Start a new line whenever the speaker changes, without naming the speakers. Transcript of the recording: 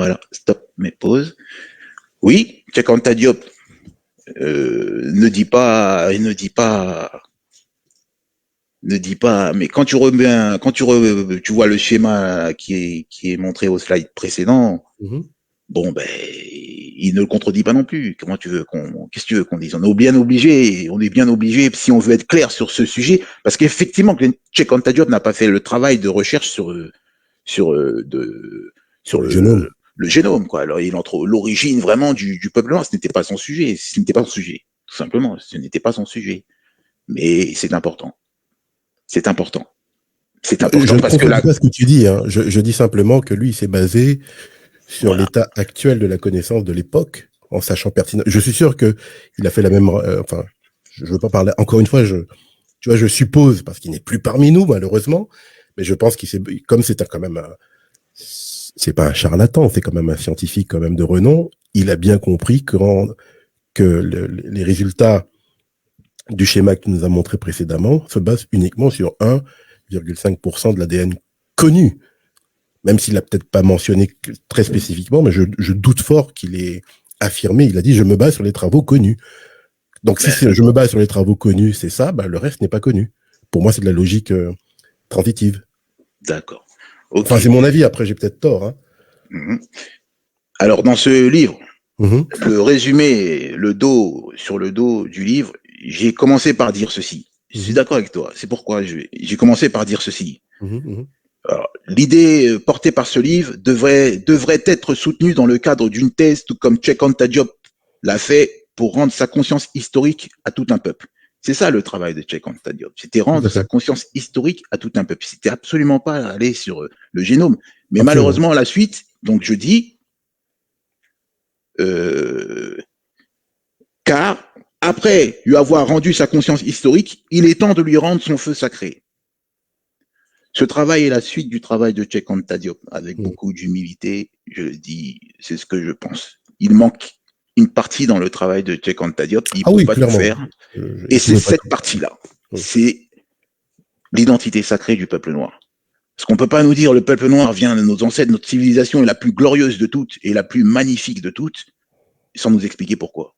Voilà, stop, mais pause. Oui, Cheikh Anta Diop ne dit pas, mais quand tu vois le schéma qui est montré au slide précédent,
Mhm.
bon ben, il ne le contredit pas non plus. Qu'est-ce que tu veux qu'on dise? On est bien obligé, si on veut être clair sur ce sujet, parce qu'effectivement, Cheikh Anta Diop n'a pas fait le travail de recherche sur euh, de
Sur
sur
le génome.
le génome, quoi. Alors, il entre l'origine vraiment du peuple noir, ce n'était pas son sujet, tout simplement, ce n'était pas son sujet. Mais c'est important, c'est important, c'est
Je
important
ne
parce que
contredis
là,
pas ce que tu dis, hein. Je dis simplement que lui, il s'est basé sur
voilà,
l'état actuel de la connaissance de l'époque, en sachant pertinemment. Je suis sûr que il a fait la même. Enfin, je veux pas parler. Encore une fois, tu vois, je suppose parce qu'il n'est plus parmi nous malheureusement, mais je pense qu'il s'est, comme c'est quand même, c'est pas un charlatan, c'est quand même un scientifique quand même de renom. Il a bien compris que les résultats du schéma que tu nous as montré précédemment se basent uniquement sur 1,5% de l'ADN connu. Même s'il l'a peut-être pas mentionné très spécifiquement, mais je doute fort qu'il ait affirmé, il a dit je me base sur les travaux connus. Donc si
ben,
je me base sur les travaux connus, c'est ça, bah, le reste n'est pas connu. Pour moi, c'est de la logique transitive.
d'accord,
Enfin,
ok.
c'est mon avis, après j'ai peut-être tort. Hein.
Mhm. Alors, dans ce livre,
Mhm,
le résumé, sur le dos du livre, j'ai commencé par dire ceci. Je suis
mhm,
d'accord avec toi. C'est pourquoi j'ai commencé par dire ceci.
mhm, mhm.
Alors, l'idée portée par ce livre devrait être soutenue dans le cadre d'une thèse, tout comme Cheikh Anta Diop l'a fait pour rendre sa conscience historique à tout un peuple. C'est ça le travail de Cheikh Anta Diop. C'était
Tout
rendre
à
sa
fait.
conscience historique à tout un peuple. C'était absolument pas aller sur le génome. Mais
Absolument.
malheureusement, à la suite, donc je dis, euh, car après lui avoir rendu sa conscience historique, il est temps de lui rendre son feu sacré. Ce travail est la suite du travail de Cheikh Anta Diop, avec
Mhm.
beaucoup d'humilité. Je le dis, c'est ce que je pense. Il manque une partie dans le travail de Cheikh Anta Diop. Il
Ah
peut
oui,
pas tout
clairement.
faire.
Il
Et
ne
c'est
pouvait pas
cette
tout.
partie-là.
Mhm.
C'est l'identité sacrée du peuple noir. Parce qu'on peut pas nous dire le peuple noir vient de nos ancêtres, notre civilisation est la plus glorieuse de toutes et la plus magnifique de toutes, sans nous expliquer pourquoi.